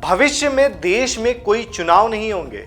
भविष्य में देश में कोई चुनाव नहीं होंगे।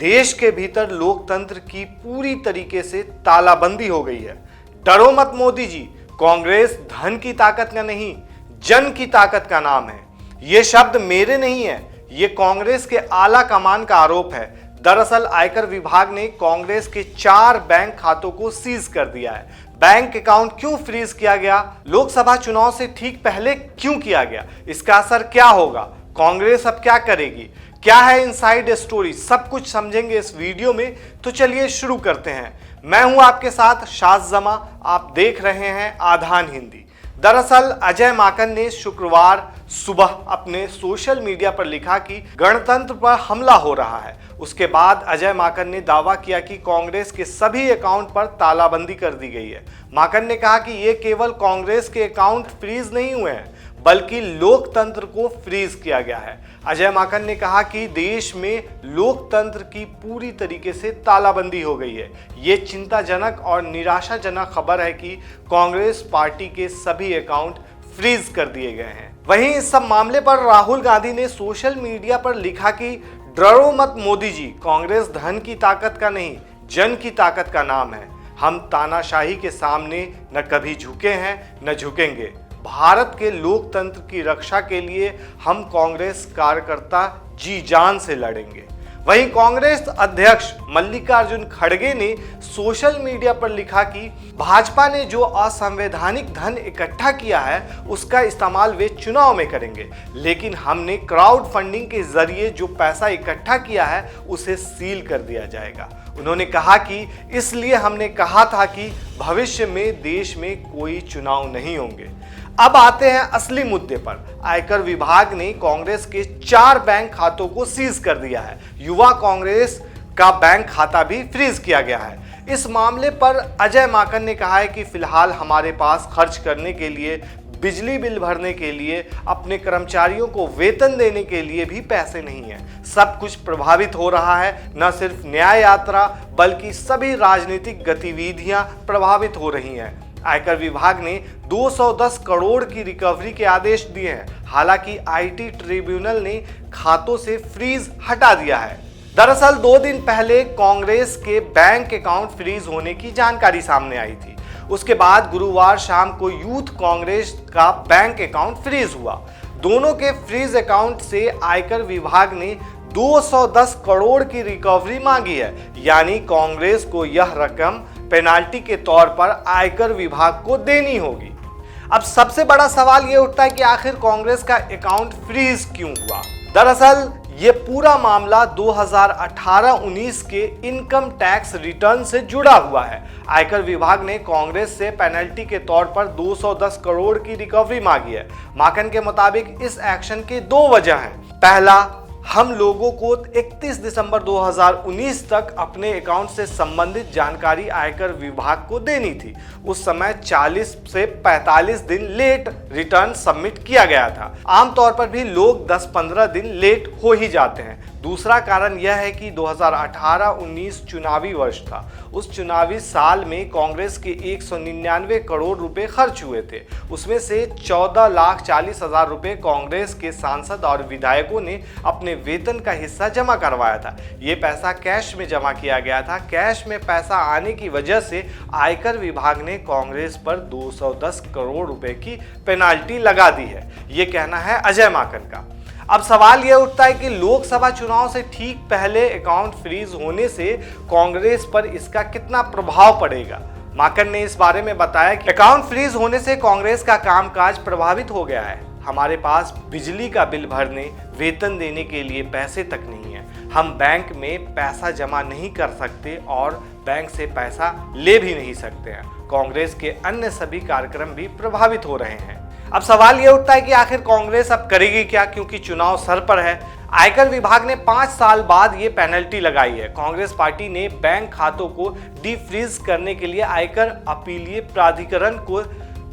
देश के भीतर लोकतंत्र की पूरी तरीके से तालाबंदी हो गई है। डरो मत मोदी जी, कांग्रेस धन की ताकत का नहीं, जन की ताकत का नाम है। ये शब्द मेरे नहीं है, ये कांग्रेस के आला कमान का आरोप है। दरअसल आयकर विभाग ने कांग्रेस के 4 बैंक खातों को सीज कर दिया है। बैंक अकाउंट क्यों फ्रीज किया गया? लोकसभा चुनाव से ठीक पहले क्यों किया गया? इसका असर क्या होगा? कांग्रेस अब क्या करेगी? क्या है इनसाइड स्टोरी? सब कुछ समझेंगे इस वीडियो में। तो चलिए शुरू करते हैं। मैं हूं आपके साथ शाज जमा, आप देख रहे हैं आधान हिंदी। दरअसल अजय माकन ने शुक्रवार सुबह अपने सोशल मीडिया पर लिखा कि गणतंत्र पर हमला हो रहा है। उसके बाद अजय माकन ने दावा किया कि कांग्रेस के सभी अकाउंट पर तालाबंदी कर दी गई है। माकन ने कहा कि ये केवल कांग्रेस के अकाउंट फ्रीज नहीं हुए हैं, बल्कि लोकतंत्र को फ्रीज किया गया है। अजय माकन ने कहा कि देश में लोकतंत्र की पूरी तरीके से तालाबंदी हो गई है। ये चिंताजनक और निराशाजनक खबर है कि कांग्रेस पार्टी के सभी अकाउंट फ्रीज कर दिए गए हैं। वहीं इस सब मामले पर राहुल गांधी ने सोशल मीडिया पर लिखा कि डरो मत मोदी जी, कांग्रेस धन की ताकत का नहीं, जन की ताकत का नाम है। हम तानाशाही के सामने न कभी झुके हैं न झुकेंगे। भारत के लोकतंत्र की रक्षा के लिए हम कांग्रेस कार्यकर्ता जी जान से लड़ेंगे। वहीं कांग्रेस अध्यक्ष मल्लिकार्जुन खड़गे ने सोशल मीडिया पर लिखा कि भाजपा ने जो असंवैधानिक धन इकट्ठा किया है उसका इस्तेमाल वे चुनाव में करेंगे, लेकिन हमने क्राउड फंडिंग के जरिए जो पैसा इकट्ठा किया है उसे सील कर दिया जाएगा। उन्होंने कहा कि इसलिए हमने कहा था कि भविष्य में देश में कोई चुनाव नहीं होंगे। अब आते हैं असली मुद्दे पर। आयकर विभाग ने कांग्रेस के 4 बैंक खातों को सीज कर दिया है। युवा कांग्रेस का बैंक खाता भी फ्रीज किया गया है। इस मामले पर अजय माकन ने कहा है कि फिलहाल हमारे पास खर्च करने के लिए, बिजली बिल भरने के लिए, अपने कर्मचारियों को वेतन देने के लिए भी पैसे नहीं है। सब कुछ प्रभावित हो रहा है। न सिर्फ न्याय यात्रा बल्कि सभी राजनीतिक गतिविधियां प्रभावित हो रही हैं। आयकर विभाग ने 210 करोड़ की रिकवरी के आदेश दिए हैं। हालांकि आईटी ट्रिब्यूनल ने खातों से फ्रीज हटा दिया है। दरअसल 2 दिन पहले कांग्रेस के बैंक अकाउंट फ्रीज होने की जानकारी सामने आई थी। उसके बाद गुरुवार शाम को यूथ कांग्रेस का बैंक अकाउंट फ्रीज हुआ। दोनों के फ्रीज अकाउंट से आयकर विभाग ने 210 करोड़ की रिकवरी मांगी है। यानी कांग्रेस को यह रकम पेनाल्टी के तौर पर आयकर विभाग को देनी होगी। अब सबसे बड़ा सवाल यह उठता है कि आखिर कांग्रेस का अकाउंट फ्रीज क्यों हुआ? दरअसल ये पूरा मामला 2018-19 के इनकम टैक्स रिटर्न से जुड़ा हुआ है। आयकर विभाग ने कांग्रेस से पेनल्टी के तौर पर 210 करोड़ की रिकवरी मांगी है। माकन के मुताबिक इस एक्शन की 2 वजह हैं। पहला, हम लोगों को 31 दिसंबर 2019 तक अपने अकाउंट से संबंधित जानकारी आयकर विभाग को देनी थी। उस समय 40 से 45 दिन लेट रिटर्न सबमिट किया गया था। आमतौर पर भी लोग 10-15 दिन लेट हो ही जाते हैं। दूसरा कारण यह है कि 2018-19 चुनावी वर्ष था। उस चुनावी साल में कांग्रेस के 199 करोड़ रुपए खर्च हुए थे। उसमें से 14,40,000 रुपए कांग्रेस के सांसद और विधायकों ने अपने वेतन का हिस्सा जमा करवाया था। ये पैसा कैश में जमा किया गया था। कैश में पैसा आने की वजह से आयकर विभाग ने कांग्रेस पर 210 करोड़ रुपए की पेनाल्टी लगा दी है। ये कहना है अजय माकन का। अब सवाल यह उठता है कि लोकसभा चुनाव से ठीक पहले अकाउंट फ्रीज होने से कांग्रेस पर इसका कितना प्रभाव पड़ेगा। माकन ने इस बारे में बताया कि अकाउंट फ्रीज होने से कांग्रेस का कामकाज प्रभावित हो गया है। हमारे पास बिजली का बिल भरने, वेतन देने के लिए पैसे तक नहीं है। हम बैंक में पैसा जमा नहीं कर सकते और बैंक से पैसा ले भी नहीं सकते हैं। कांग्रेस के अन्य सभी कार्यक्रम भी प्रभावित हो रहे हैं। अब सवाल यह उठता है कि आखिर कांग्रेस अब करेगी क्या, क्योंकि चुनाव सर पर है। आयकर विभाग ने 5 साल बाद ये पेनल्टी लगाई है। कांग्रेस पार्टी ने बैंक खातों को डीफ्रीज करने के लिए आयकर अपीलीय प्राधिकरण को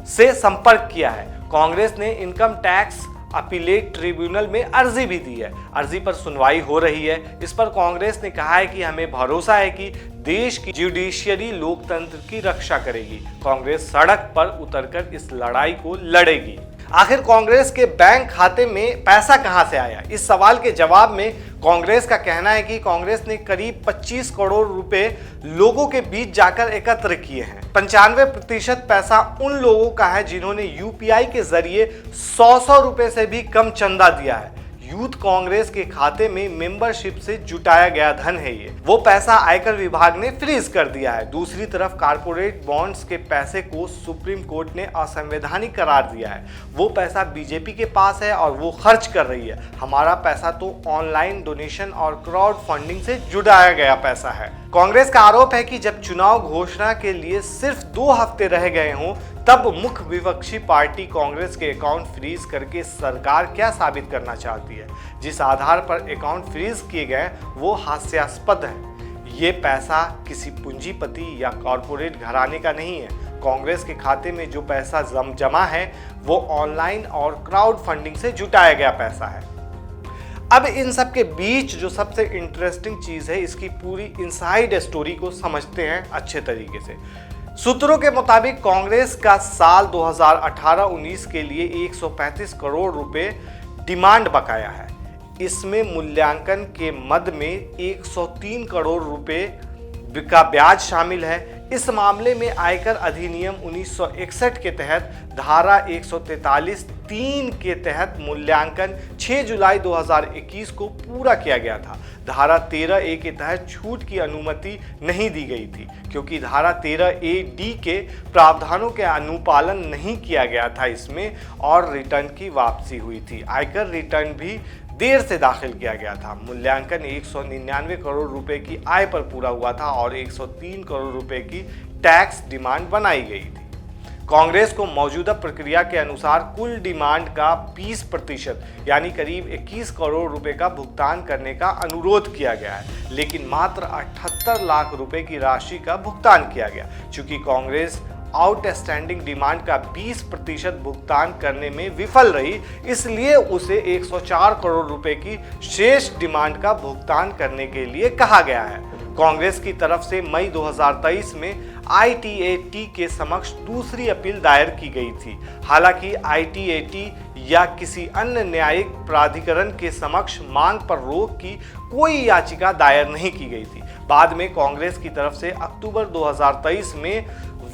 से संपर्क किया है। कांग्रेस ने इनकम टैक्स अपीलेट ट्रिब्यूनल में अर्जी भी दी है। अर्जी पर सुनवाई हो रही है। इस पर कांग्रेस ने कहा है कि हमें भरोसा है कि देश की जुडिशियरी लोकतंत्र की रक्षा करेगी। कांग्रेस सड़क पर उतरकर इस लड़ाई को लड़ेगी। आखिर कांग्रेस के बैंक खाते में पैसा कहां से आया? इस सवाल के जवाब में कांग्रेस का कहना है कि कांग्रेस ने करीब 25 करोड़ रुपए लोगों के बीच जाकर एकत्र किए हैं। 95% पैसा उन लोगों का है जिन्होंने यूपीआई के जरिए 100 रुपए से भी कम चंदा दिया है। यूथ कांग्रेस के खाते में मेंबरशिप से जुटाया गया धन है ये। वो पैसा आयकर विभाग ने फ्रीज कर दिया है। दूसरी तरफ कारपोरेट बॉन्ड्स के पैसे को सुप्रीम कोर्ट ने असंवैधानिक करार दिया है। वो पैसा बीजेपी के पास है और वो खर्च कर रही है। हमारा पैसा तो ऑनलाइन डोनेशन और क्राउड फंडिंग से जुटाया गया पैसा है। कांग्रेस का आरोप है कि जब चुनाव घोषणा के लिए सिर्फ 2 हफ्ते रह गए हों तब मुख्य विपक्षी पार्टी कांग्रेस के अकाउंट फ्रीज करके सरकार क्या साबित करना चाहती है। जिस आधार पर अकाउंट फ्रीज किए गए वो हास्यास्पद है। ये पैसा किसी पूंजीपति या कॉरपोरेट घराने का नहीं है। कांग्रेस के खाते में जो पैसा जमा है वो ऑनलाइन और क्राउड फंडिंग से जुटाया गया पैसा है। अब इन सब के बीच जो सबसे इंटरेस्टिंग चीज है, इसकी पूरी इनसाइड स्टोरी को समझते हैं अच्छे तरीके से। सूत्रों के मुताबिक कांग्रेस का साल 2018-19 के लिए 135 करोड़ रुपए डिमांड बकाया है। इसमें मूल्यांकन के मद में 103 करोड़ रुपए का ब्याज शामिल है। इस मामले में आयकर अधिनियम 1961 के तहत धारा 143(3) के तहत मूल्यांकन 6 जुलाई 2021 को पूरा किया गया था। धारा 13A के तहत छूट की अनुमति नहीं दी गई थी क्योंकि धारा 13A(D) के प्रावधानों के अनुपालन नहीं किया गया था इसमें, और रिटर्न की वापसी हुई थी। आयकर रिटर्न भी देर से दाखिल किया गया था। मूल्यांकन 199 करोड़ रुपए की आय पर पूरा हुआ था और 103 करोड़ रुपए की टैक्स डिमांड बनाई गई थी। कांग्रेस को मौजूदा प्रक्रिया के अनुसार कुल डिमांड का 20% यानी करीब 21 करोड़ रुपए का भुगतान करने का अनुरोध किया गया है, लेकिन मात्र 78 लाख रुपए की राशि का भुगतान किया गया। चूंकि कांग्रेस आउटस्टैंडिंग डिमांड का 20% भुगतान करने में विफल रही, इसलिए उसे 104 करोड़ रुपए की शेष डिमांड का भुगतान करने के लिए कहा गया है। कांग्रेस की तरफ से मई 2023 में ITAT के समक्ष दूसरी अपील दायर की गई थी। हालांकि ITAT या किसी अन्य न्यायिक प्राधिकरण के समक्ष मांग पर रोक की कोई याचिका दायर नहीं की गई थी। बाद में कांग्रेस की तरफ से अक्टूबर 2023 में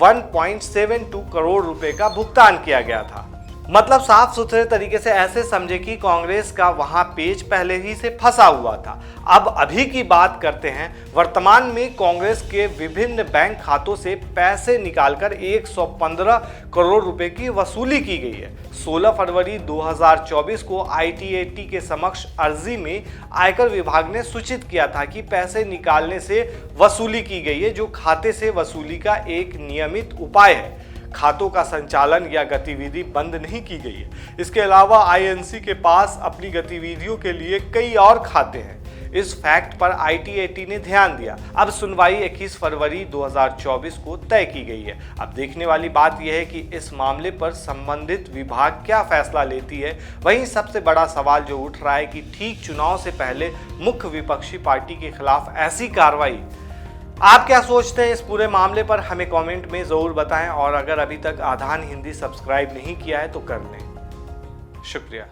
1.72 करोड़ रुपए का भुगतान किया गया था। मतलब साफ सुथरे तरीके से ऐसे समझे कि कांग्रेस का वहां पेच पहले ही से फंसा हुआ था। अब अभी की बात करते हैं। वर्तमान में कांग्रेस के विभिन्न बैंक खातों से पैसे निकालकर 115 करोड़ रुपए की वसूली की गई है। 16 फरवरी 2024 को ITAT के समक्ष अर्जी में आयकर विभाग ने सूचित किया था कि पैसे निकालने से वसूली की गई है, जो खाते से वसूली का एक नियमित उपाय है। खातों का संचालन या गतिविधि बंद नहीं की गई है। इसके अलावा INC के पास अपनी गतिविधियों के लिए कई और खाते हैं। इस फैक्ट पर ITAT ने ध्यान दिया। अब सुनवाई 21 फरवरी 2024 को तय की गई है। अब देखने वाली बात यह है कि इस मामले पर संबंधित विभाग क्या फैसला लेती है। वहीं सबसे बड़ा सवाल जो उठ रहा है कि ठीक चुनाव से पहले मुख्य विपक्षी पार्टी के खिलाफ ऐसी कार्रवाई, आप क्या सोचते हैं इस पूरे मामले पर? हमें कमेंट में ज़रूर बताएं, और अगर अभी तक आधान हिंदी सब्सक्राइब नहीं किया है तो कर लें। शुक्रिया।